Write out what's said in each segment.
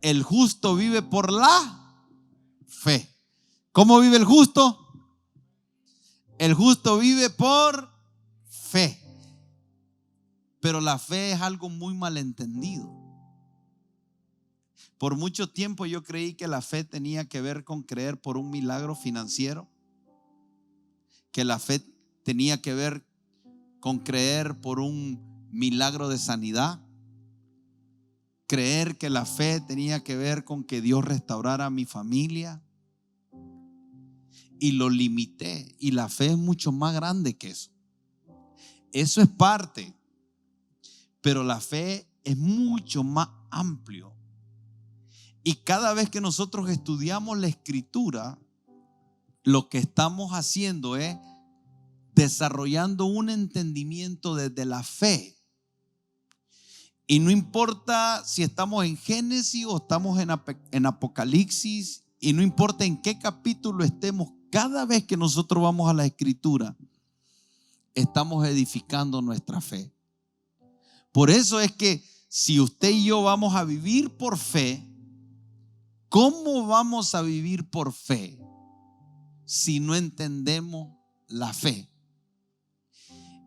El justo vive por la fe. ¿Cómo vive el justo? El justo vive por fe. Pero la fe es algo muy malentendido. Por mucho tiempo yo creí que la fe tenía que ver con creer por un milagro financiero, que la fe tenía que ver con creer por un milagro de sanidad, creer que la fe tenía que ver con que Dios restaurara a mi familia, y lo limité. Y la fe es mucho más grande que eso. Eso es parte, pero la fe es mucho más amplio. Y cada vez que nosotros estudiamos la Escritura, lo que estamos haciendo es desarrollando un entendimiento desde la fe. Y no importa si estamos en Génesis o estamos en Apocalipsis, y no importa en qué capítulo estemos, cada vez que nosotros vamos a la Escritura, estamos edificando nuestra fe. Por eso es que si usted y yo vamos a vivir por fe, ¿cómo vamos a vivir por fe si no entendemos la fe?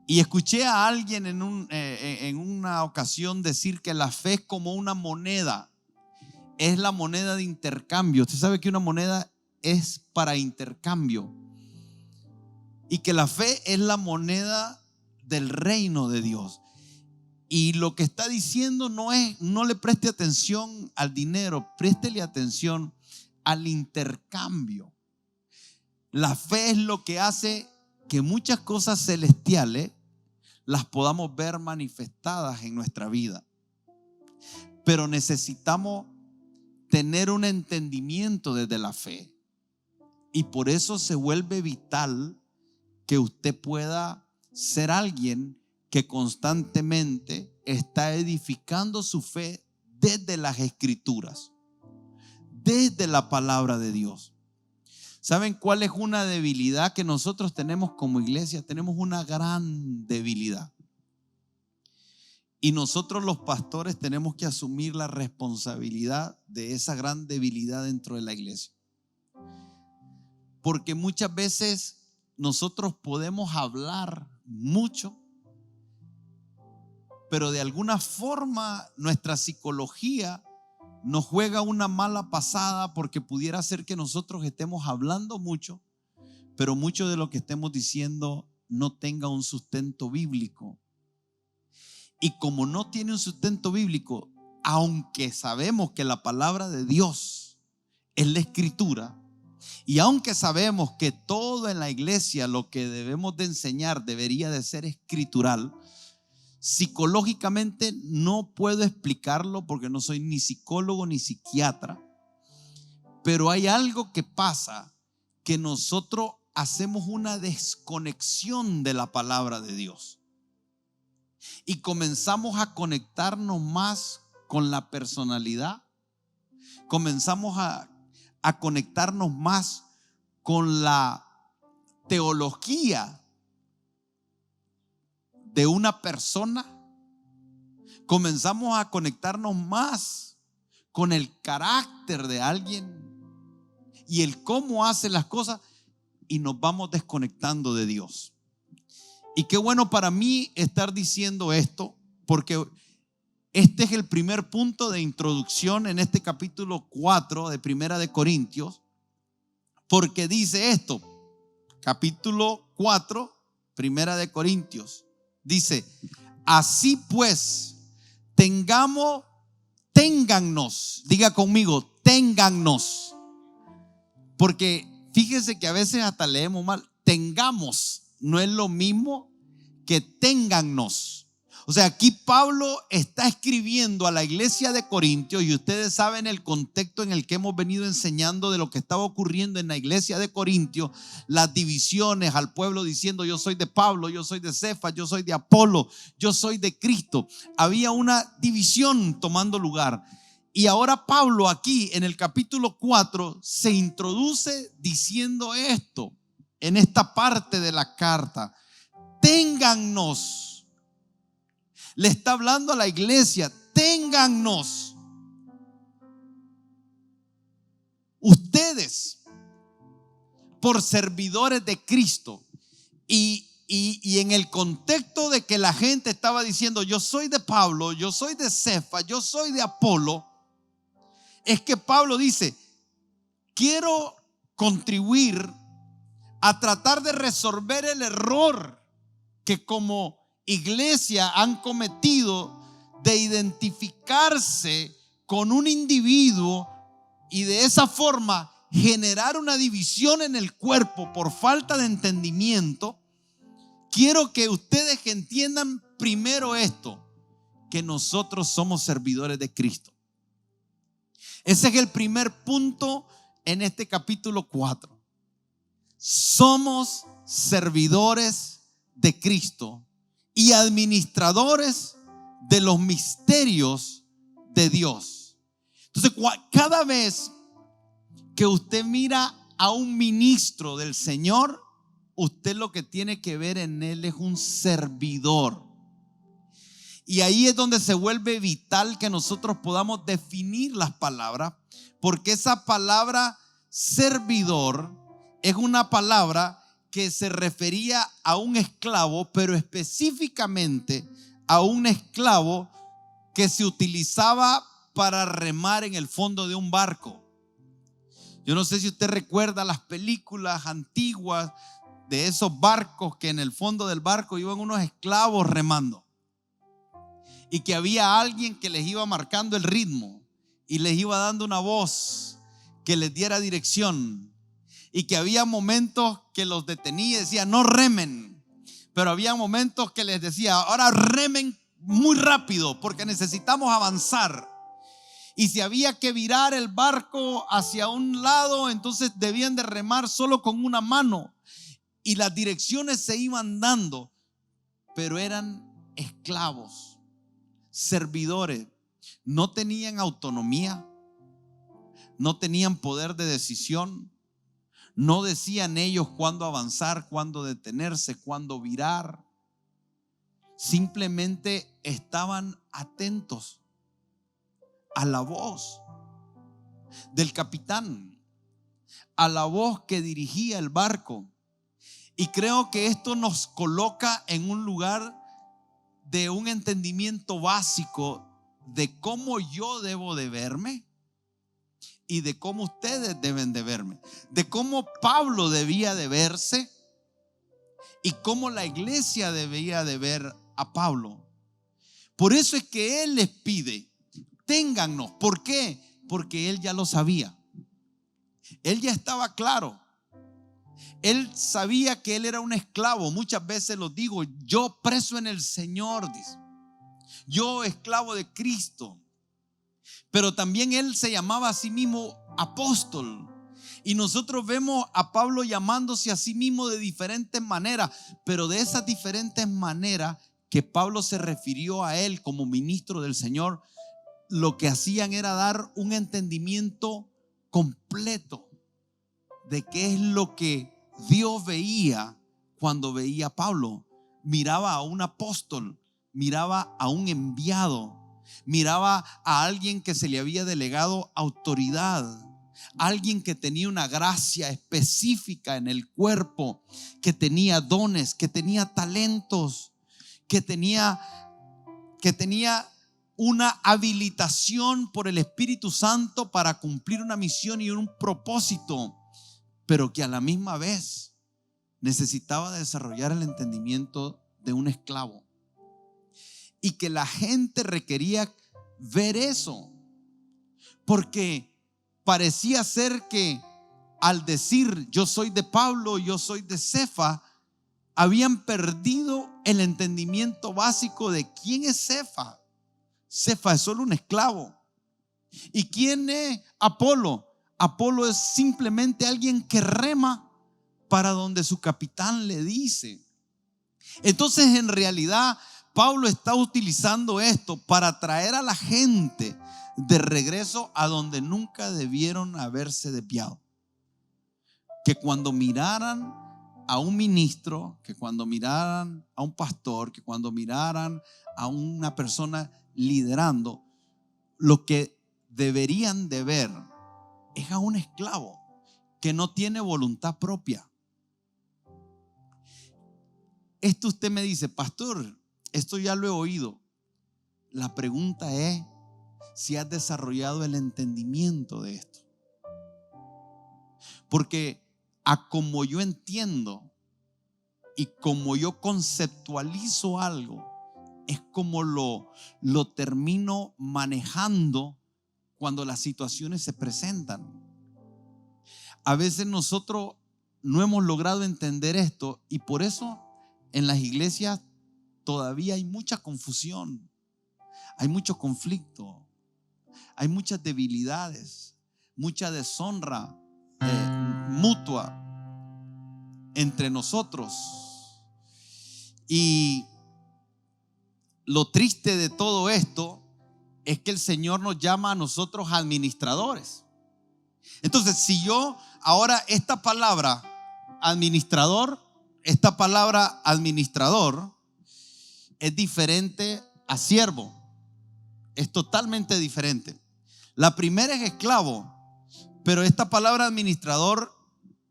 Y escuché a alguien en una ocasión decir que la fe es como una moneda. Es la moneda de intercambio. Usted sabe que una moneda es para intercambio. Y que la fe es la moneda del reino de Dios. Y lo que está diciendo no le preste atención al dinero, préstele atención al intercambio. La fe es lo que hace que muchas cosas celestiales las podamos ver manifestadas en nuestra vida. Pero necesitamos tener un entendimiento desde la fe. Y por eso se vuelve vital que usted pueda ser alguien que constantemente está edificando su fe desde las Escrituras, desde la palabra de Dios. ¿Saben cuál es una debilidad que nosotros tenemos como iglesia? Tenemos una gran debilidad. Y nosotros los pastores tenemos que asumir la responsabilidad de esa gran debilidad dentro de la iglesia. Porque muchas veces nosotros podemos hablar mucho, pero de alguna forma nuestra psicología nos juega una mala pasada, porque pudiera ser que nosotros estemos hablando mucho, pero mucho de lo que estemos diciendo no tenga un sustento bíblico. Y como no tiene un sustento bíblico, aunque sabemos que la palabra de Dios es la Escritura, y aunque sabemos que todo en la iglesia lo que debemos de enseñar debería de ser escritural, psicológicamente no puedo explicarlo porque no soy ni psicólogo ni psiquiatra, pero hay algo que pasa, que nosotros hacemos una desconexión de la palabra de Dios y comenzamos a conectarnos más con la personalidad, comenzamos a conectarnos más con la teología de una persona, comenzamos a conectarnos más con el carácter de alguien y el cómo hace las cosas, y nos vamos desconectando de Dios. Y qué bueno para mí estar diciendo esto, porque este es el primer punto de introducción en este capítulo 4 de Primera de Corintios, porque dice esto, capítulo 4, Primera de Corintios, dice: así pues, téngannos, diga conmigo, téngannos, porque fíjese que a veces hasta leemos mal, tengamos, no es lo mismo que téngannos. O sea, aquí Pablo está escribiendo a la iglesia de Corintios, y ustedes saben el contexto en el que hemos venido enseñando de lo que estaba ocurriendo en la iglesia de Corintios, las divisiones al pueblo diciendo: yo soy de Pablo, yo soy de Cefas, yo soy de Apolo, yo soy de Cristo. Había una división tomando lugar. Y ahora Pablo aquí en el capítulo 4 se introduce diciendo esto, en esta parte de la carta: téngannos. Le está hablando a la iglesia, téngannos. ustedes por servidores de Cristo. Y en el contexto de que la gente estaba diciendo: yo soy de Pablo, yo soy de Cefas, yo soy de Apolo, es que Pablo dice: quiero contribuir a tratar de resolver el error que como iglesia han cometido de identificarse con un individuo y de esa forma generar una división en el cuerpo por falta de entendimiento. Quiero que ustedes entiendan primero esto, que nosotros somos servidores de Cristo. Ese es el primer punto en este capítulo 4. Somos servidores de Cristo y administradores de los misterios de Dios. Entonces, cada vez que usted mira a un ministro del Señor, usted lo que tiene que ver en él es un servidor. Y ahí es donde se vuelve vital que nosotros podamos definir las palabras, porque esa palabra servidor es una palabra que se refería a un esclavo, pero específicamente a un esclavo que se utilizaba para remar en el fondo de un barco. Yo no sé si usted recuerda las películas antiguas de esos barcos que en el fondo del barco iban unos esclavos remando, y que había alguien que les iba marcando el ritmo y les iba dando una voz que les diera dirección, y que había momentos que los detenía y decía: no remen, pero había momentos que les decía: ahora remen muy rápido porque necesitamos avanzar. Y si había que virar el barco hacia un lado, entonces debían de remar solo con una mano, y las direcciones se iban dando, pero eran esclavos, servidores. No tenían autonomía, no tenían poder de decisión, no decían ellos cuándo avanzar, cuándo detenerse, cuándo virar. Simplemente estaban atentos a la voz del capitán, a la voz que dirigía el barco. Y creo que esto nos coloca en un lugar de un entendimiento básico de cómo yo debo de verme y de cómo ustedes deben de verme, de cómo Pablo debía de verse y cómo la iglesia debía de ver a Pablo. Por eso es que él les pide: téngannos. ¿Por qué? Porque él ya lo sabía. Él ya estaba claro. Él sabía que él era un esclavo. Muchas veces lo digo: yo preso en el Señor, dice. Yo esclavo de Cristo. Pero también él se llamaba a sí mismo apóstol. Y nosotros vemos a Pablo llamándose a sí mismo de diferentes maneras. Pero de esas diferentes maneras que Pablo se refirió a él como ministro del Señor, lo que hacían era dar un entendimiento completo de qué es lo que Dios veía cuando veía a Pablo. Miraba a un apóstol, miraba a un enviado, miraba a alguien que se le había delegado autoridad, alguien que tenía una gracia específica en el cuerpo, que tenía dones, que tenía talentos, que tenía una habilitación por el Espíritu Santo para cumplir una misión y un propósito, pero que a la misma vez necesitaba desarrollar el entendimiento de un esclavo, y que la gente requería ver eso, porque parecía ser que al decir yo soy de Pablo, yo soy de Cefas, habían perdido el entendimiento básico de quién es Cefas. Cefas es solo un esclavo. ¿Y quién es Apolo? Apolo es simplemente alguien que rema para donde su capitán le dice. Entonces, en realidad, Pablo está utilizando esto para traer a la gente de regreso a donde nunca debieron haberse desviado. Que cuando miraran a un ministro, que cuando miraran a un pastor, que cuando miraran a una persona liderando, lo que deberían de ver es a un esclavo. que no tiene voluntad propia. Esto usted me dice, pastor, esto ya lo he oído. La pregunta es si has desarrollado el entendimiento de esto. Porque a como yo entiendo y como yo conceptualizo algo, es como lo termino manejando cuando las situaciones se presentan. A veces nosotros no hemos logrado entender esto y por eso en las iglesias todavía hay mucha confusión, hay mucho conflicto, hay muchas debilidades, mucha deshonra mutua entre nosotros. Y lo triste de todo esto es que el Señor nos llama a nosotros administradores. Entonces, si yo ahora esta palabra administrador es diferente a siervo, es totalmente diferente. La primera es esclavo, pero esta palabra administrador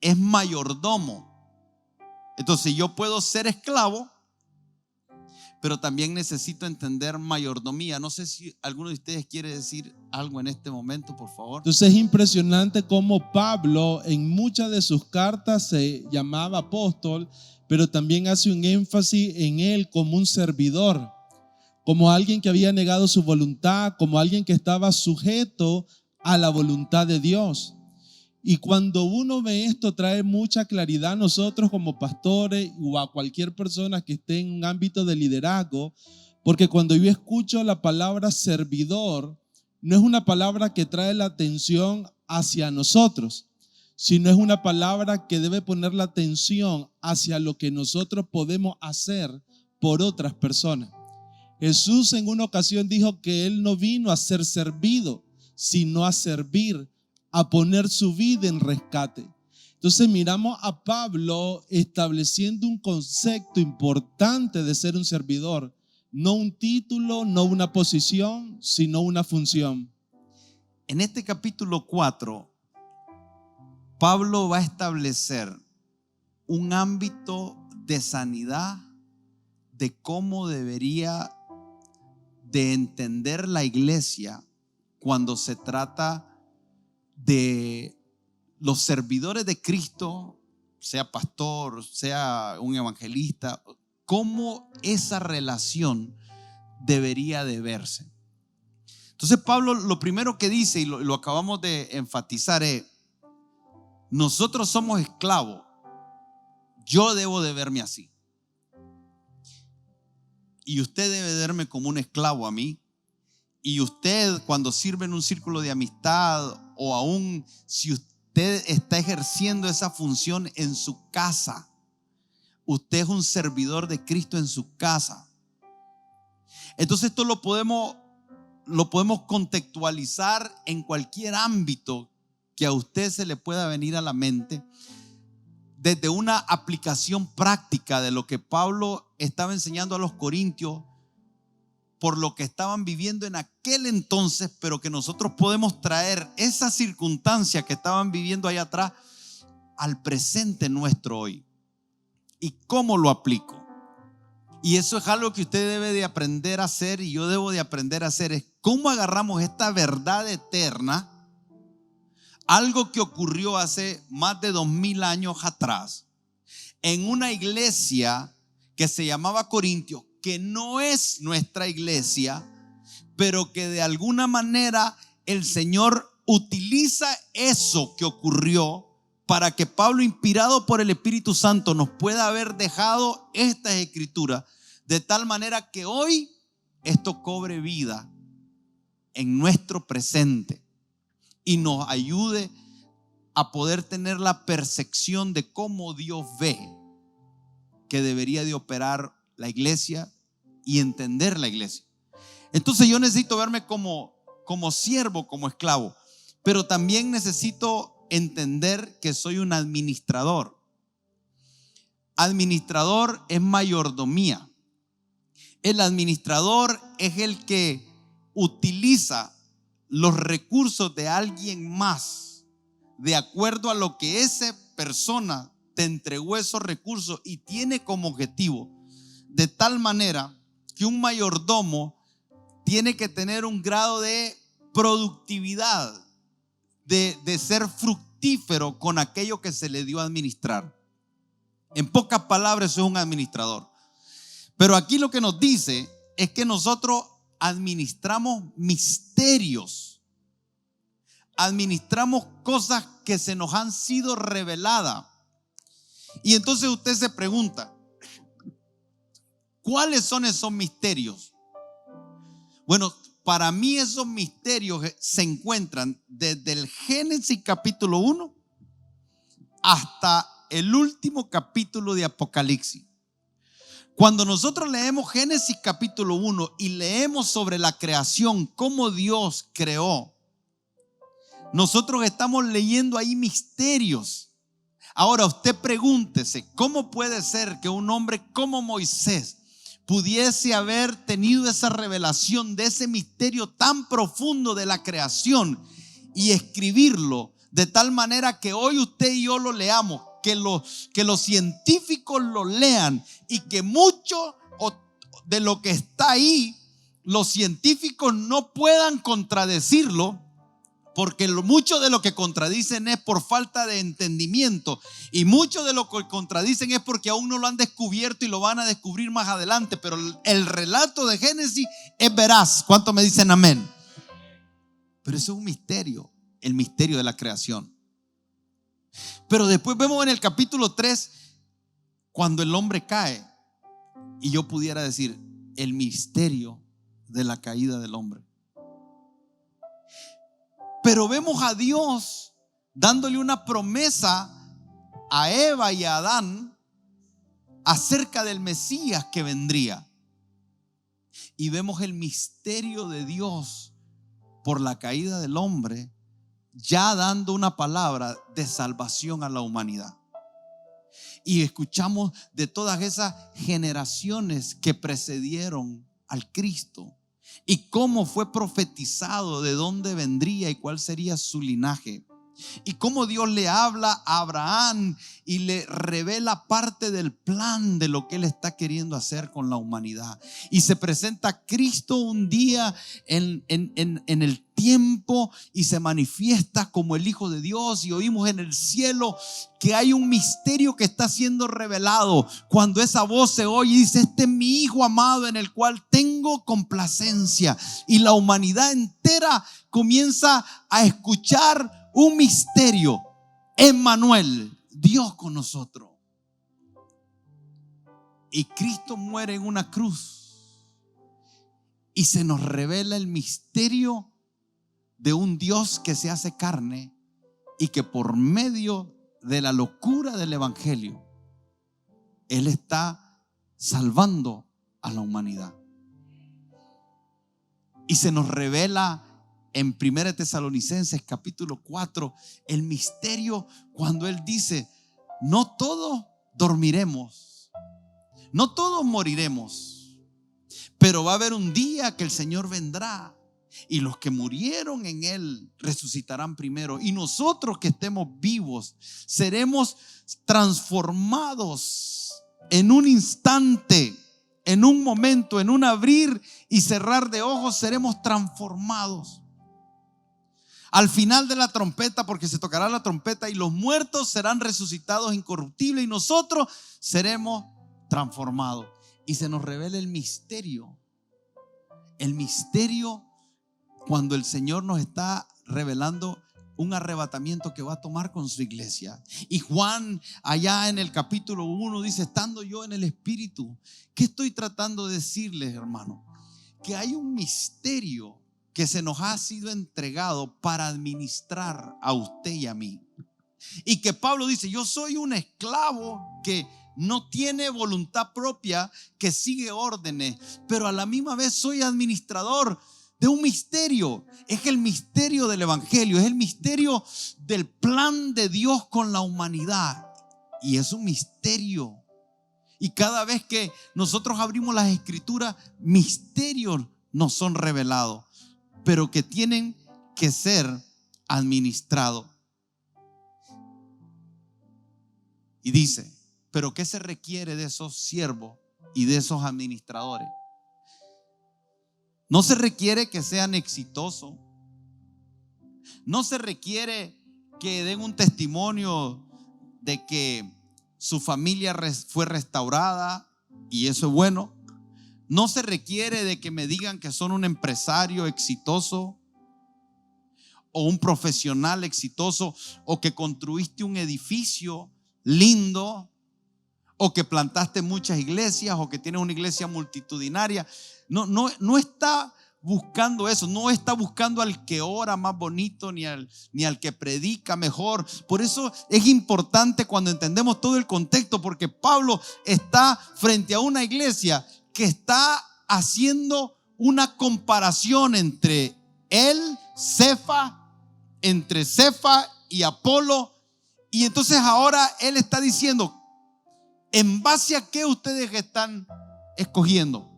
es mayordomo. Entonces yo puedo ser esclavo, pero también necesito entender mayordomía. No sé si alguno de ustedes quiere decir algo en este momento, por favor. Entonces es impresionante cómo Pablo en muchas de sus cartas se llamaba apóstol, pero también hace un énfasis en él como un servidor, como alguien que había negado su voluntad, como alguien que estaba sujeto a la voluntad de Dios. Y cuando uno ve esto, trae mucha claridad a nosotros como pastores o a cualquier persona que esté en un ámbito de liderazgo, porque cuando yo escucho la palabra servidor, no es una palabra que trae la atención hacia nosotros, sino es una palabra que debe poner la atención hacia lo que nosotros podemos hacer por otras personas. Jesús en una ocasión dijo que Él no vino a ser servido, sino a servir, a poner su vida en rescate. Entonces miramos a Pablo estableciendo un concepto importante de ser un servidor, no un título, no una posición, sino una función. En este capítulo 4, Pablo va a establecer un ámbito de sanidad, de cómo debería de entender la iglesia cuando se trata de los servidores de Cristo, sea pastor, sea un evangelista, cómo esa relación debería de verse. Entonces Pablo lo primero que dice, y lo acabamos de enfatizar, es: nosotros somos esclavos, yo debo de verme así, y usted debe de verme como un esclavo a mí. Y usted, cuando sirve en un círculo de amistad, o aún si usted está ejerciendo esa función en su casa, usted es un servidor de Cristo en su casa. Entonces esto lo podemos contextualizar en cualquier ámbito que a usted se le pueda venir a la mente, desde una aplicación práctica de lo que Pablo estaba enseñando a los corintios, por lo que estaban viviendo en aquel entonces, pero que nosotros podemos traer esa circunstancia que estaban viviendo allá atrás al presente nuestro hoy. ¿Y cómo lo aplico? Y eso es algo que usted debe de aprender a hacer, y yo debo de aprender a hacer, es cómo agarramos esta verdad eterna, algo que ocurrió hace más de 2000 años atrás, en una iglesia que se llamaba Corintios, que no es nuestra iglesia, pero que de alguna manera el Señor utiliza eso que ocurrió para que Pablo, inspirado por el Espíritu Santo, nos pueda haber dejado estas escrituras, de tal manera que hoy esto cobre vida en nuestro presente y nos ayude a poder tener la percepción de cómo Dios ve que debería de operar la iglesia y entender la iglesia. Entonces yo necesito verme como siervo, como esclavo, pero también necesito entender que soy un administrador. Administrador es mayordomía. El administrador es el que utiliza los recursos de alguien más de acuerdo a lo que esa persona te entregó esos recursos y tiene como objetivo, de tal manera que un mayordomo tiene que tener un grado de productividad, de ser fructífero con aquello que se le dio a administrar. En pocas palabras, eso es un administrador. Pero aquí lo que nos dice es que nosotros administramos misterios, administramos cosas que se nos han sido reveladas. Y entonces usted se pregunta, ¿cuáles son esos misterios? Bueno, para mí esos misterios se encuentran desde el Génesis capítulo 1 hasta el último capítulo de Apocalipsis. Cuando nosotros leemos Génesis capítulo 1 y leemos sobre la creación, cómo Dios creó, nosotros estamos leyendo ahí misterios. Ahora usted pregúntese, ¿cómo puede ser que un hombre como Moisés pudiese haber tenido esa revelación de ese misterio tan profundo de la creación y escribirlo de tal manera que hoy usted y yo lo leamos, que los científicos lo lean y que mucho de lo que está ahí los científicos no puedan contradecirlo? Porque mucho de lo que contradicen es por falta de entendimiento, y mucho de lo que contradicen es porque aún no lo han descubierto y lo van a descubrir más adelante. Pero el relato de Génesis es veraz. ¿Cuántos me dicen amén? Pero eso es un misterio, el misterio de la creación. Pero después vemos en el capítulo 3 cuando el hombre cae, y yo pudiera decir el misterio de la caída del hombre. Pero vemos a Dios dándole una promesa a Eva y a Adán acerca del Mesías que vendría. Y vemos el misterio de Dios por la caída del hombre, ya dando una palabra de salvación a la humanidad. Y escuchamos de todas esas generaciones que precedieron al Cristo, y cómo fue profetizado de dónde vendría y cuál sería su linaje, y cómo Dios le habla a Abraham y le revela parte del plan de lo que Él está queriendo hacer con la humanidad. Y se presenta Cristo un día en el tiempo y se manifiesta como el Hijo de Dios, y oímos en el cielo que hay un misterio que está siendo revelado. Cuando esa voz se oye y dice: este es mi Hijo amado en el cual tengo complacencia, y la humanidad entera comienza a escuchar un misterio: Emmanuel, Dios con nosotros. Y Cristo muere en una cruz y se nos revela el misterio de un Dios que se hace carne y que por medio de la locura del evangelio Él está salvando a la humanidad. Y se nos revela en 1 Tesalonicenses capítulo 4 el misterio cuando Él dice: no todos dormiremos, no todos moriremos, pero va a haber un día que el Señor vendrá y los que murieron en Él resucitarán primero, y nosotros que estemos vivos seremos transformados en un instante, en un momento, en un abrir y cerrar de ojos. Seremos transformados al final de la trompeta, porque se tocará la trompeta y los muertos serán resucitados incorruptibles y nosotros seremos transformados. Y se nos revela el misterio cuando el Señor nos está revelando un arrebatamiento que va a tomar con su iglesia. Y Juan, allá en el capítulo 1, dice: estando yo en el Espíritu. ¿Qué estoy tratando de decirles, hermano? Que hay un misterio que se nos ha sido entregado para administrar a usted y a mí. Y que Pablo dice: yo soy un esclavo que no tiene voluntad propia, que sigue órdenes, pero a la misma vez soy administrador de un misterio. Es el misterio del evangelio, es el misterio del plan de Dios con la humanidad, y es un misterio. Y cada vez que nosotros abrimos las escrituras, misterios nos son revelados, pero que tienen que ser administrados. Y dice, pero ¿qué se requiere de esos siervos y de esos administradores? No se requiere que sean exitosos. No se requiere que den un testimonio de que su familia fue restaurada y eso es bueno. No se requiere de que me digan que son un empresario exitoso o un profesional exitoso o que construiste un edificio lindo o que plantaste muchas iglesias o que tienes una iglesia multitudinaria. No está buscando eso, no está buscando al que ora más bonito ni al que predica mejor. Por eso es importante cuando entendemos todo el contexto, porque Pablo está frente a una iglesia que está haciendo una comparación entre él, entre Cefa y Apolo, y entonces ahora él está diciendo, ¿en base a qué ustedes están escogiendo?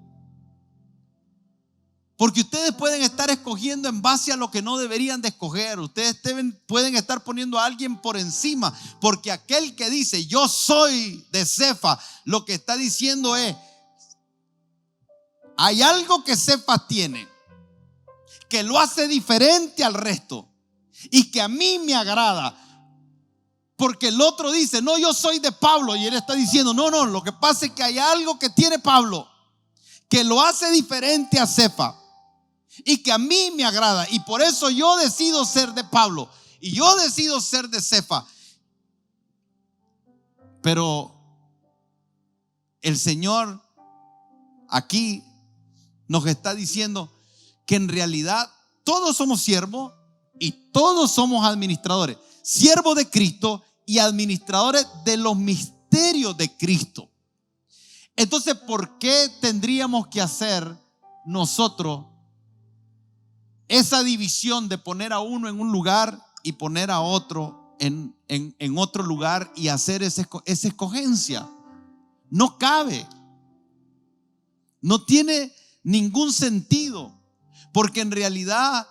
Porque ustedes pueden estar escogiendo en base a lo que no deberían de escoger. Ustedes pueden estar poniendo a alguien por encima, porque aquel que dice yo soy de Cefa, lo que está diciendo es, hay algo que Cefa tiene que lo hace diferente al resto y que a mí me agrada. Porque el otro dice, no, yo soy de Pablo, y él está diciendo, no, lo que pasa es que hay algo que tiene Pablo que lo hace diferente a Cefa y que a mí me agrada, y por eso yo decido ser de Pablo y yo decido ser de Cefa. Pero el Señor aquí nos está diciendo que en realidad todos somos siervos y todos somos administradores, siervos de Cristo y administradores de los misterios de Cristo. Entonces, ¿por qué tendríamos que hacer nosotros esa división de poner a uno en un lugar y poner a otro en otro lugar y hacer esa escogencia? No cabe, no tiene ningún sentido, porque en realidad,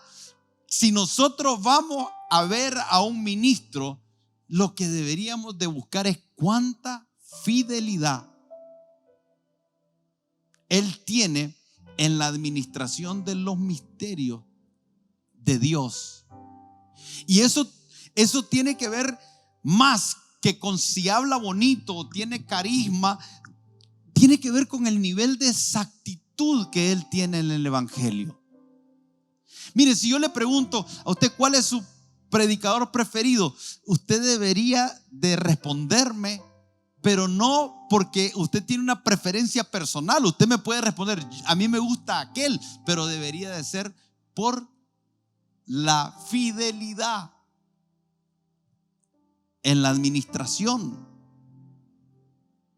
si nosotros vamos a ver a un ministro, lo que deberíamos de buscar es cuánta fidelidad él tiene en la administración de los misterios de Dios. Y eso tiene que ver más que con si habla bonito o tiene carisma, tiene que ver con el nivel de exactitud que él tiene en el evangelio. Mire, si yo le pregunto a usted cuál es su predicador preferido, usted debería de responderme, pero no porque usted tiene una preferencia personal. Usted me puede responder, a mí me gusta aquel, pero debería de ser por la fidelidad en la administración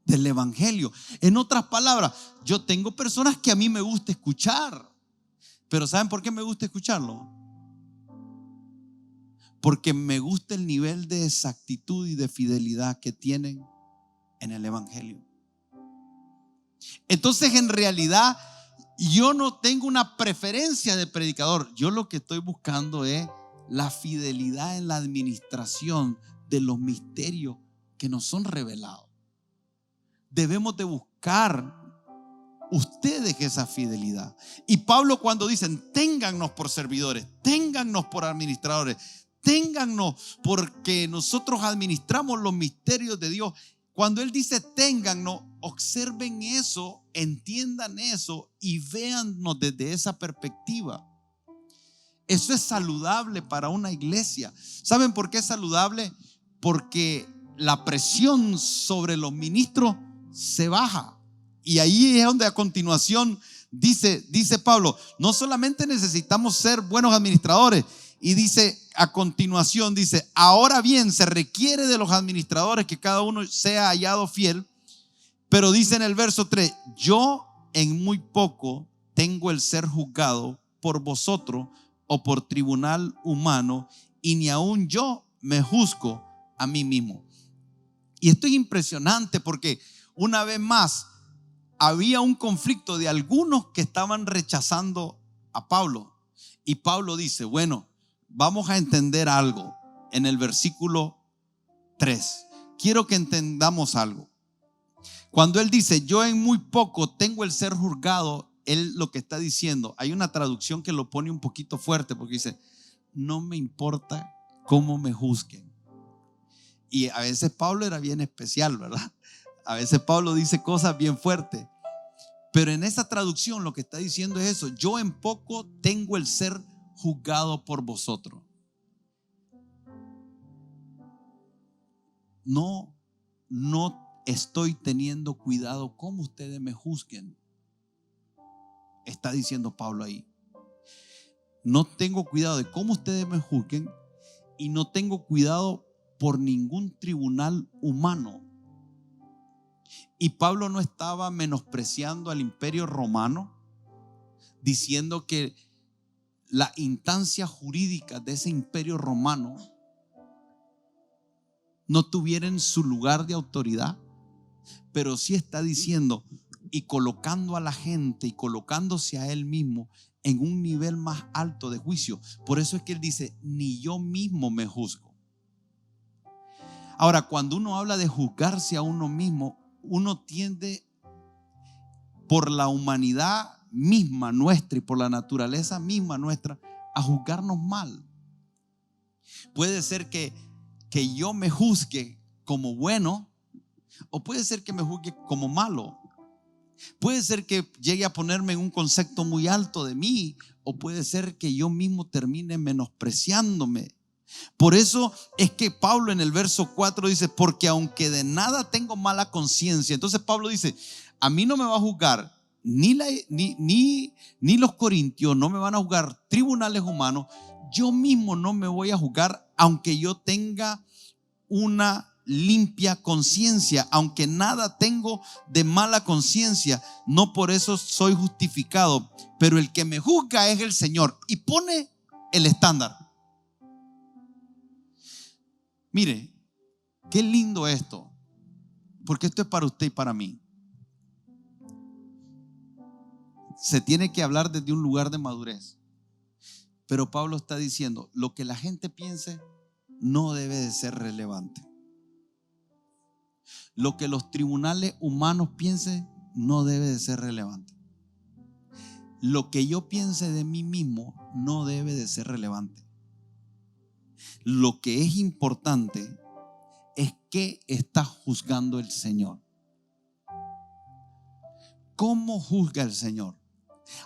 del evangelio. En otras palabras, yo tengo personas que a mí me gusta escuchar, pero ¿saben por qué me gusta escucharlo? Porque me gusta el nivel de exactitud y de fidelidad que tienen en el evangelio. Entonces, en realidad, yo no tengo una preferencia de predicador. Yo lo que estoy buscando es la fidelidad en la administración de los misterios que nos son revelados. Debemos de buscar ustedes esa fidelidad. Y Pablo, cuando dicen téngannos por servidores, téngannos por administradores, téngannos porque nosotros administramos los misterios de Dios. Cuando él dice téngannos, observen eso, entiendan eso y véannos desde esa perspectiva. Eso es saludable para una iglesia. ¿Saben por qué es saludable? Porque la presión sobre los ministros se baja. Y ahí es donde a continuación dice Pablo, no solamente necesitamos ser buenos administradores, y dice a continuación, dice, ahora bien se requiere de los administradores que cada uno sea hallado fiel, pero dice en el verso 3, yo en muy poco tengo el ser juzgado por vosotros o por tribunal humano, y ni aun yo me juzgo a mí mismo. Y esto es impresionante porque una vez más había un conflicto de algunos que estaban rechazando a Pablo, y Pablo dice, bueno, vamos a entender algo en el versículo 3. quiero que entendamos algo. Cuando él dice, yo en muy poco tengo el ser juzgado, él lo que está diciendo, hay una traducción que lo pone un poquito fuerte porque dice, no me importa cómo me juzguen. Y a veces Pablo era bien especial, ¿verdad? A veces Pablo dice cosas bien fuertes. Pero en esa traducción lo que está diciendo es eso, yo en poco tengo el ser juzgado por vosotros. No estoy teniendo cuidado cómo ustedes me juzguen. Está diciendo Pablo ahí. No tengo cuidado de cómo ustedes me juzguen y no tengo cuidado por ningún tribunal humano. Y Pablo no estaba menospreciando al imperio romano, diciendo que la instancia jurídica de ese imperio romano no tuvieran su lugar de autoridad, pero sí está diciendo y colocando a la gente y colocándose a él mismo en un nivel más alto de juicio. Por eso es que él dice, ni yo mismo me juzgo. Ahora, cuando uno habla de juzgarse a uno mismo, uno tiende por la humanidad misma nuestra y por la naturaleza misma nuestra a juzgarnos mal. Puede ser que yo me juzgue como bueno o puede ser que me juzgue como malo. Puede ser que llegue a ponerme en un concepto muy alto de mí o puede ser que yo mismo termine menospreciándome. Por eso es que Pablo en el verso 4 dice, porque aunque de nada tengo mala conciencia. Entonces Pablo dice, a mí no me va a juzgar ni los corintios, no me van a juzgar tribunales humanos. Yo mismo no me voy a juzgar aunque yo tenga una limpia conciencia, aunque nada tengo de mala conciencia, no por eso soy justificado, pero el que me juzga es el Señor y pone el estándar. Mire, qué lindo esto, porque esto es para usted y para mí. Se tiene que hablar desde un lugar de madurez, pero Pablo está diciendo, lo que la gente piense no debe de ser relevante. Lo que los tribunales humanos piensen no debe de ser relevante. Lo que yo piense de mí mismo no debe de ser relevante. Lo que es importante es qué está juzgando el Señor. ¿Cómo juzga el Señor?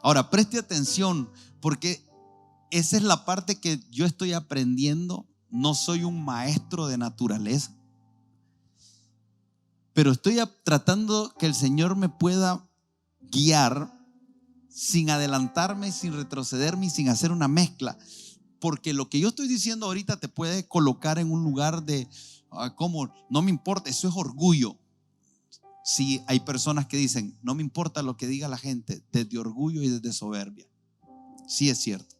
Ahora, preste atención porque esa es la parte que yo estoy aprendiendo. No soy un maestro de naturaleza, pero estoy tratando que el Señor me pueda guiar sin adelantarme, sin retrocederme y sin hacer una mezcla. Porque lo que yo estoy diciendo ahorita te puede colocar en un lugar de ¿cómo? No me importa, eso es orgullo. Sí, hay personas que dicen, no me importa lo que diga la gente, desde orgullo y desde soberbia. Sí, es cierto.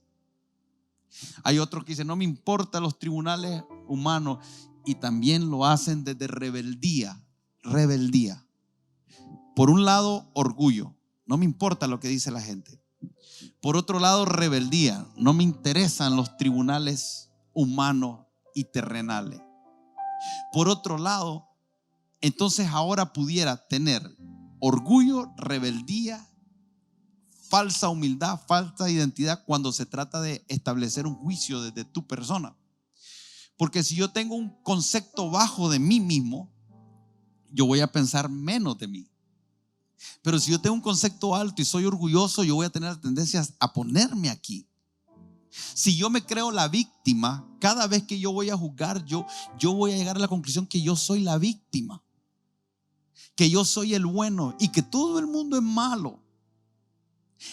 Hay otros que dicen, no me importan los tribunales humanos y también lo hacen desde rebeldía. Rebeldía. Por un lado, orgullo. No me importa lo que dice la gente. Por otro lado, rebeldía. No me interesan los tribunales humanos y terrenales. Por otro lado, entonces ahora pudiera tener orgullo, rebeldía, falsa humildad, falsa identidad cuando se trata de establecer un juicio desde tu persona. Porque si yo tengo un concepto bajo de mí mismo, yo voy a pensar menos de mí. Pero si yo tengo un concepto alto y soy orgulloso, yo voy a tener tendencias a ponerme aquí. Si yo me creo la víctima, cada vez que yo voy a juzgar, yo voy a llegar a la conclusión que yo soy la víctima, que yo soy el bueno y que todo el mundo es malo.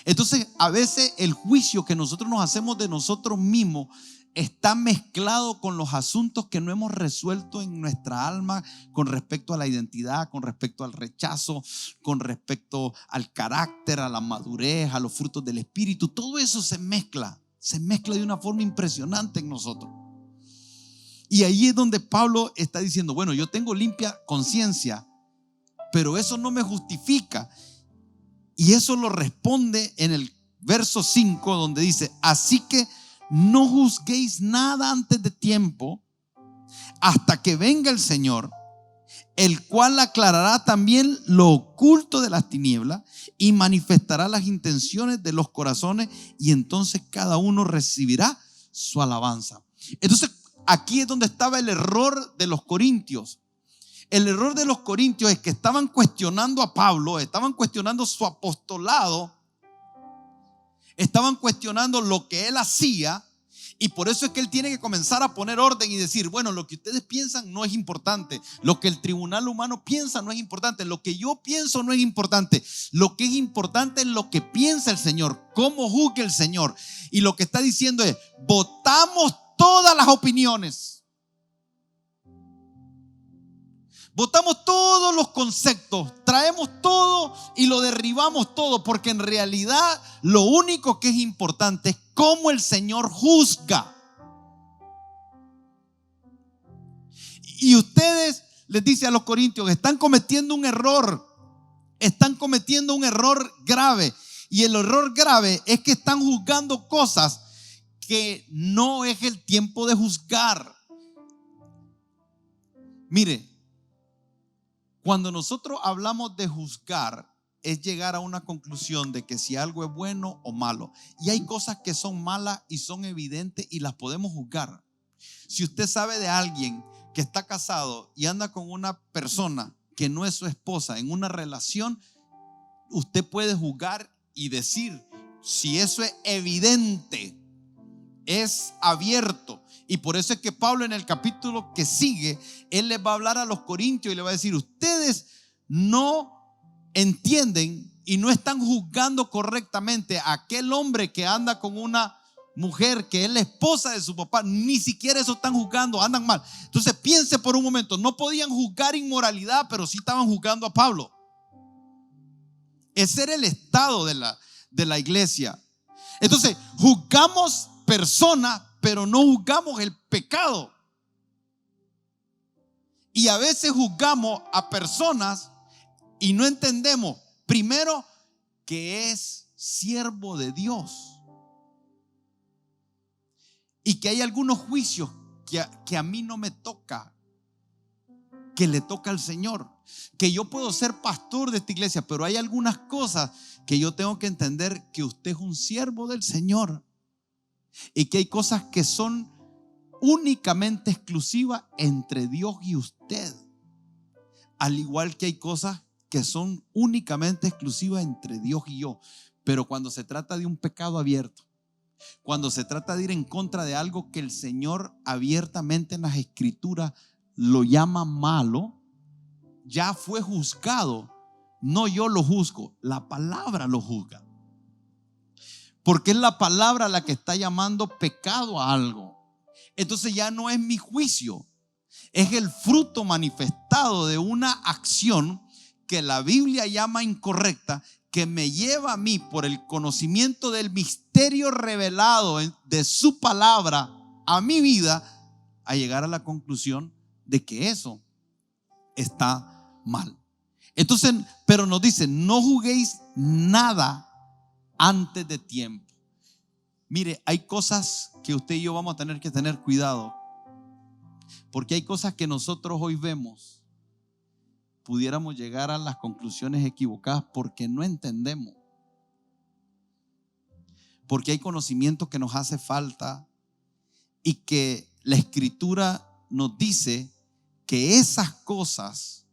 Entonces, a veces el juicio que nosotros nos hacemos de nosotros mismos está mezclado con los asuntos que no hemos resuelto en nuestra alma con respecto a la identidad, con respecto al rechazo, con respecto al carácter, a la madurez, a los frutos del Espíritu. Todo eso se mezcla de una forma impresionante en nosotros. Y ahí es donde Pablo está diciendo, bueno, yo tengo limpia conciencia, pero eso no me justifica. Y eso lo responde en el verso 5 donde dice, así que no juzguéis nada antes de tiempo hasta que venga el Señor, el cual aclarará también lo oculto de las tinieblas y manifestará las intenciones de los corazones, y entonces cada uno recibirá su alabanza. Entonces, aquí es donde estaba el error de los corintios. El error de los corintios es que estaban cuestionando a Pablo, estaban cuestionando su apostolado, estaban cuestionando lo que él hacía, y por eso es que él tiene que comenzar a poner orden y decir, bueno, lo que ustedes piensan no es importante, lo que el tribunal humano piensa no es importante, lo que yo pienso no es importante, lo que es importante es lo que piensa el Señor, cómo juzgue el Señor. Y lo que está diciendo es, votamos todas las opiniones, votamos todos los conceptos, traemos todo y lo derribamos todo, porque en realidad lo único que es importante es cómo el Señor juzga. Y ustedes, les dice a los corintios, están cometiendo un error, están cometiendo un error grave. Y el error grave es que están juzgando cosas que no es el tiempo de juzgar. Mire, cuando nosotros hablamos de juzgar, es llegar a una conclusión de que si algo es bueno o malo. Y hay cosas que son malas y son evidentes y las podemos juzgar. Si usted sabe de alguien que está casado y anda con una persona que no es su esposa en una relación, usted puede juzgar y decir si eso es evidente, es abierto. Y por eso es que Pablo, en el capítulo que sigue, él les va a hablar a los corintios y le va a decir, ustedes no entienden y no están juzgando correctamente a aquel hombre que anda con una mujer que es la esposa de su papá. Ni siquiera eso están juzgando, andan mal. Entonces piense por un momento, no podían juzgar inmoralidad, pero sí estaban juzgando a Pablo. Ese era el estado de la iglesia. Entonces juzgamos personas, pero no juzgamos el pecado. Y a veces juzgamos a personas y no entendemos, primero, que es siervo de Dios. Y que hay algunos juicios que a mí no me toca, que le toca al Señor. Que yo puedo ser pastor de esta iglesia, pero hay algunas cosas que yo tengo que entender, que usted es un siervo del Señor. Y que hay cosas que son únicamente exclusivas entre Dios y usted. Al igual que hay cosas que son únicamente exclusivas entre Dios y yo. Pero cuando se trata de un pecado abierto, cuando se trata de ir en contra de algo que el Señor abiertamente en las Escrituras lo llama malo, ya fue juzgado. No yo lo juzgo, la palabra lo juzga. Porque es la palabra la que está llamando pecado a algo. Entonces ya no es mi juicio, es el fruto manifestado de una acción que la Biblia llama incorrecta, que me lleva a mí, por el conocimiento del misterio revelado de su palabra a mi vida, a llegar a la conclusión de que eso está mal. Entonces, pero nos dice, no juguéis nada antes de tiempo. Mire, hay cosas que usted y yo vamos a tener que tener cuidado, porque hay cosas que nosotros hoy vemos, pudiéramos llegar a las conclusiones equivocadas porque no entendemos, porque hay conocimiento que nos hace falta, y que la Escritura nos dice que esas cosas,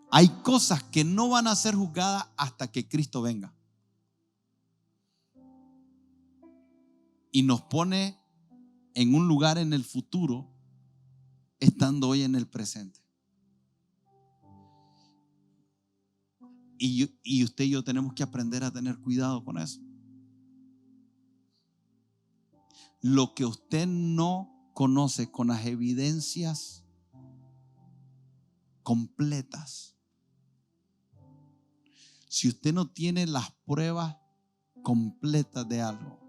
hay cosas que no van a ser juzgadas hasta que Cristo venga. Y nos pone en un lugar en el futuro, estando hoy en el presente. Y usted y yo tenemos que aprender a tener cuidado con eso. Lo que usted no conoce con las evidencias completas, si usted no tiene las pruebas completas de algo,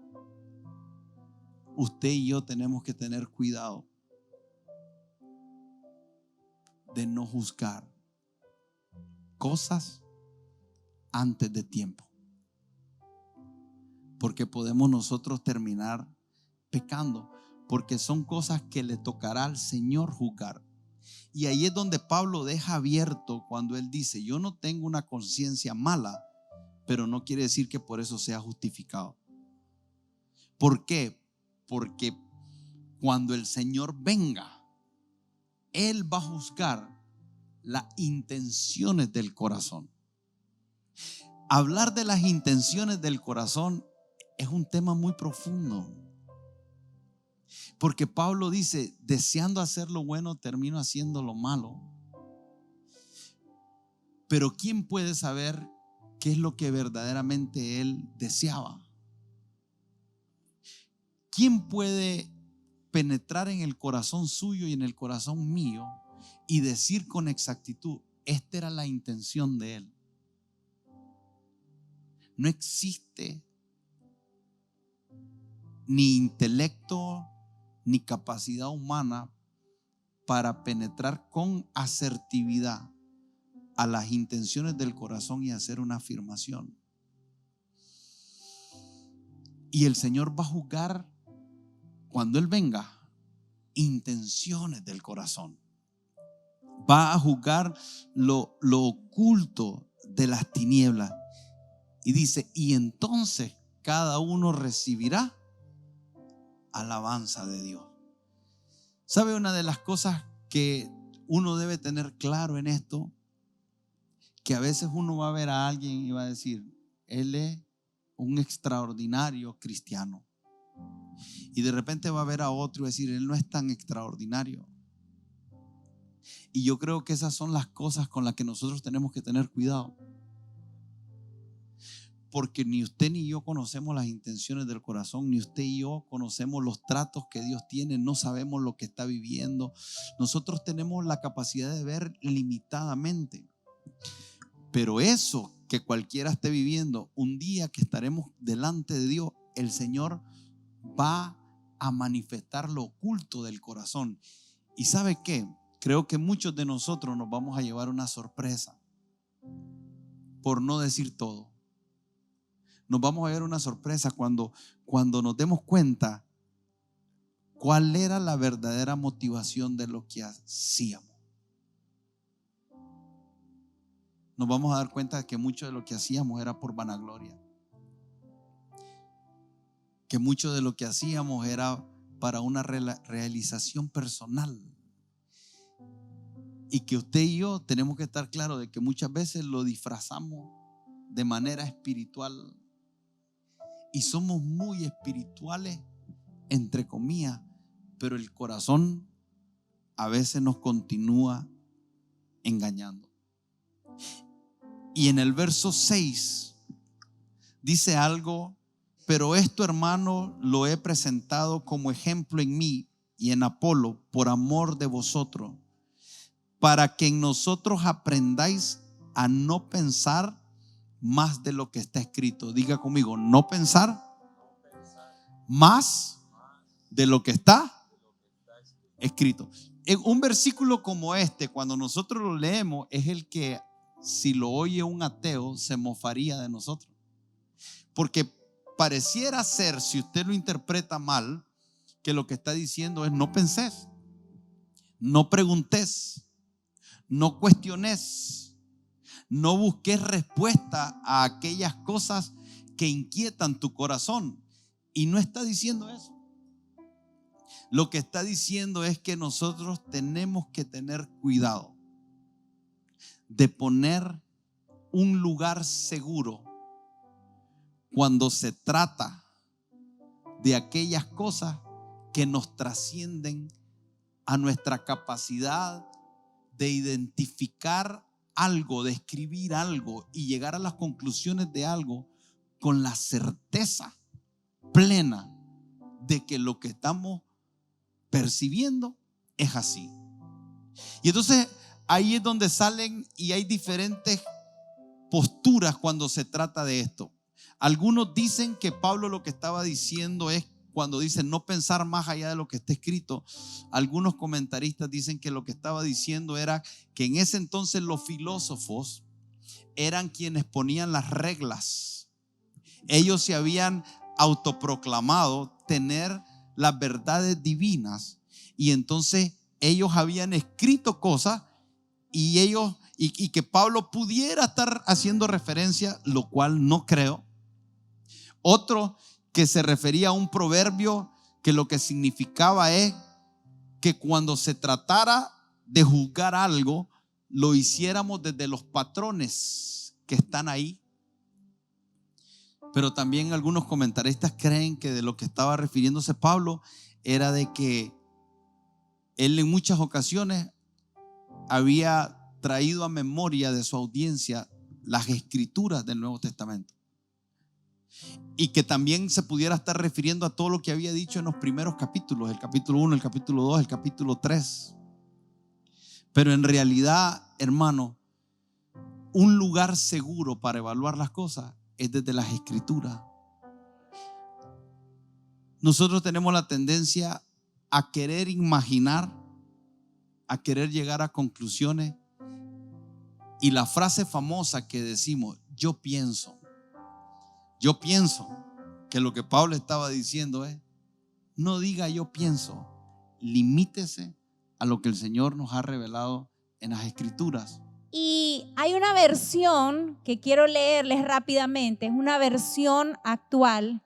usted y yo tenemos que tener cuidado de no juzgar cosas antes de tiempo, porque podemos nosotros terminar pecando, porque son cosas que le tocará al Señor juzgar. Y ahí es donde Pablo deja abierto cuando él dice: yo no tengo una conciencia mala, pero no quiere decir que por eso sea justificado. ¿Por qué? Porque cuando el Señor venga, Él va a juzgar las intenciones del corazón. Hablar de las intenciones del corazón es un tema muy profundo. Porque Pablo dice: deseando hacer lo bueno, termino haciendo lo malo. Pero ¿quién puede saber qué es lo que verdaderamente él deseaba? ¿Quién puede penetrar en el corazón suyo y en el corazón mío y decir con exactitud: esta era la intención de él? No existe ni intelecto ni capacidad humana para penetrar con asertividad a las intenciones del corazón y hacer una afirmación. Y el Señor va a juzgar, cuando Él venga, intenciones del corazón. Va a juzgar lo oculto de las tinieblas. Y dice: y entonces cada uno recibirá alabanza de Dios. ¿Sabe una de las cosas que uno debe tener claro en esto? Que a veces uno va a ver a alguien y va a decir: él es un extraordinario cristiano. Y de repente va a ver a otro y va a decir: él no es tan extraordinario. Y yo creo que esas son las cosas con las que nosotros tenemos que tener cuidado. Porque ni usted ni yo conocemos las intenciones del corazón, ni usted y yo conocemos los tratos que Dios tiene, no sabemos lo que está viviendo. Nosotros tenemos la capacidad de ver limitadamente. Pero eso que cualquiera esté viviendo, un día que estaremos delante de Dios, el Señor va a manifestar lo oculto del corazón. ¿Y sabe qué? Creo que muchos de nosotros nos vamos a llevar una sorpresa, por no decir todo. Nos vamos a ver una sorpresa cuando nos demos cuenta cuál era la verdadera motivación de lo que hacíamos. Nos vamos a dar cuenta de que mucho de lo que hacíamos era por vanagloria, que mucho de lo que hacíamos era para una realización personal, y que usted y yo tenemos que estar claros de que muchas veces lo disfrazamos de manera espiritual. Y somos muy espirituales, entre comillas, pero el corazón a veces nos continúa engañando. Y en el verso 6 dice algo: pero esto, hermano, lo he presentado como ejemplo en mí y en Apolo, por amor de vosotros, para que en nosotros aprendáis a no pensar más de lo que está escrito. Diga conmigo: no pensar más de lo que está escrito. En un versículo como este, cuando nosotros lo leemos, es el que, si lo oye un ateo, se mofaría de nosotros. Porque pareciera ser, si usted lo interpreta mal, que lo que está diciendo es: no pensés, no preguntes, no cuestiones, no busques respuesta a aquellas cosas que inquietan tu corazón. Y no está diciendo eso. Lo que está diciendo es que nosotros tenemos que tener cuidado de poner un lugar seguro cuando se trata de aquellas cosas que nos trascienden a nuestra capacidad de identificar algo, de escribir algo y llegar a las conclusiones de algo con la certeza plena de que lo que estamos percibiendo es así. Y entonces ahí es donde salen, y hay diferentes posturas cuando se trata de esto. Algunos dicen que Pablo lo que estaba diciendo es, cuando dice no pensar más allá de lo que está escrito, algunos comentaristas dicen que lo que estaba diciendo era que en ese entonces los filósofos eran quienes ponían las reglas. Ellos se habían autoproclamado tener las verdades divinas, y entonces ellos habían escrito cosas y que Pablo pudiera estar haciendo referencia, lo cual no creo. Otro que se refería a un proverbio que lo que significaba es que cuando se tratara de juzgar algo, lo hiciéramos desde los patrones que están ahí. Pero también algunos comentaristas creen que de lo que estaba refiriéndose Pablo era de que él en muchas ocasiones había traído a memoria de su audiencia las escrituras del Nuevo Testamento, y que también se pudiera estar refiriendo a todo lo que había dicho en los primeros capítulos, el capítulo 1, el capítulo 2, el capítulo 3. Pero en realidad, hermano, un lugar seguro para evaluar las cosas es desde las escrituras. Nosotros tenemos la tendencia a querer imaginar, a querer llegar a conclusiones, y la frase famosa que decimos, yo pienso que lo que Pablo estaba diciendo es: no diga yo pienso, limítese a lo que el Señor nos ha revelado en las escrituras. Y hay una versión que quiero leerles rápidamente, es una versión actual,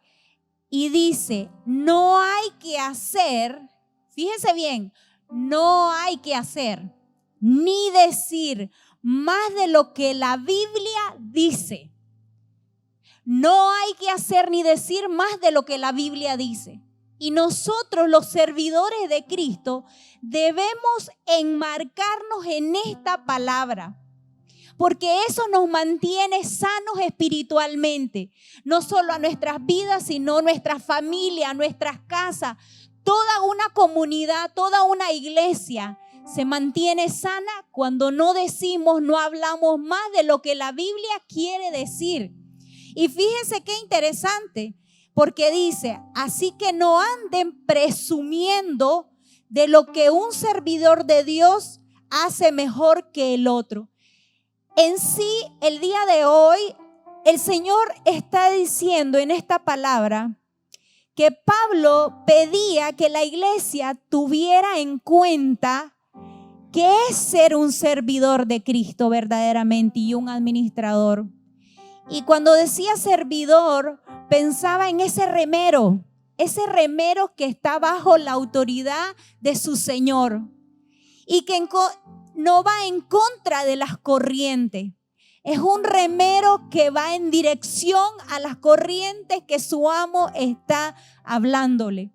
y dice: no hay que hacer, fíjense bien, no hay que hacer ni decir más de lo que la Biblia dice. No hay que hacer ni decir más de lo que la Biblia dice. Y nosotros, los servidores de Cristo, debemos enmarcarnos en esta palabra, porque eso nos mantiene sanos espiritualmente, no solo a nuestras vidas, sino a nuestra familia, a nuestras casas. Toda una comunidad, toda una iglesia se mantiene sana cuando no decimos, no hablamos más de lo que la Biblia quiere decir. Y fíjense qué interesante, porque dice: así que no anden presumiendo de lo que un servidor de Dios hace mejor que el otro. En sí, el día de hoy, el Señor está diciendo en esta palabra que Pablo pedía que la iglesia tuviera en cuenta qué es ser un servidor de Cristo verdaderamente y un administrador. Y cuando decía servidor, pensaba en ese remero que está bajo la autoridad de su Señor y que no va en contra de las corrientes. Es un remero que va en dirección a las corrientes que su amo está hablándole.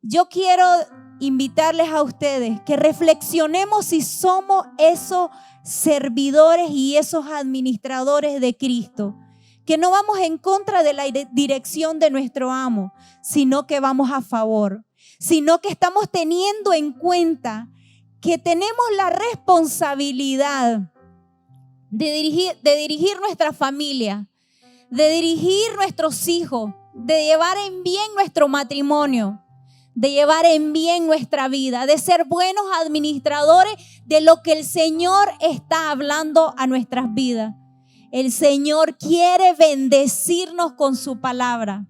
Yo quiero invitarles a ustedes que reflexionemos si somos esos servidores y esos administradores de Cristo, que no vamos en contra de la dirección de nuestro amo, sino que vamos a favor, sino que estamos teniendo en cuenta que tenemos la responsabilidad de dirigir nuestra familia, de dirigir nuestros hijos, de llevar en bien nuestro matrimonio, de llevar en bien nuestra vida, de ser buenos administradores de lo que el Señor está hablando a nuestras vidas. El Señor quiere bendecirnos con su palabra.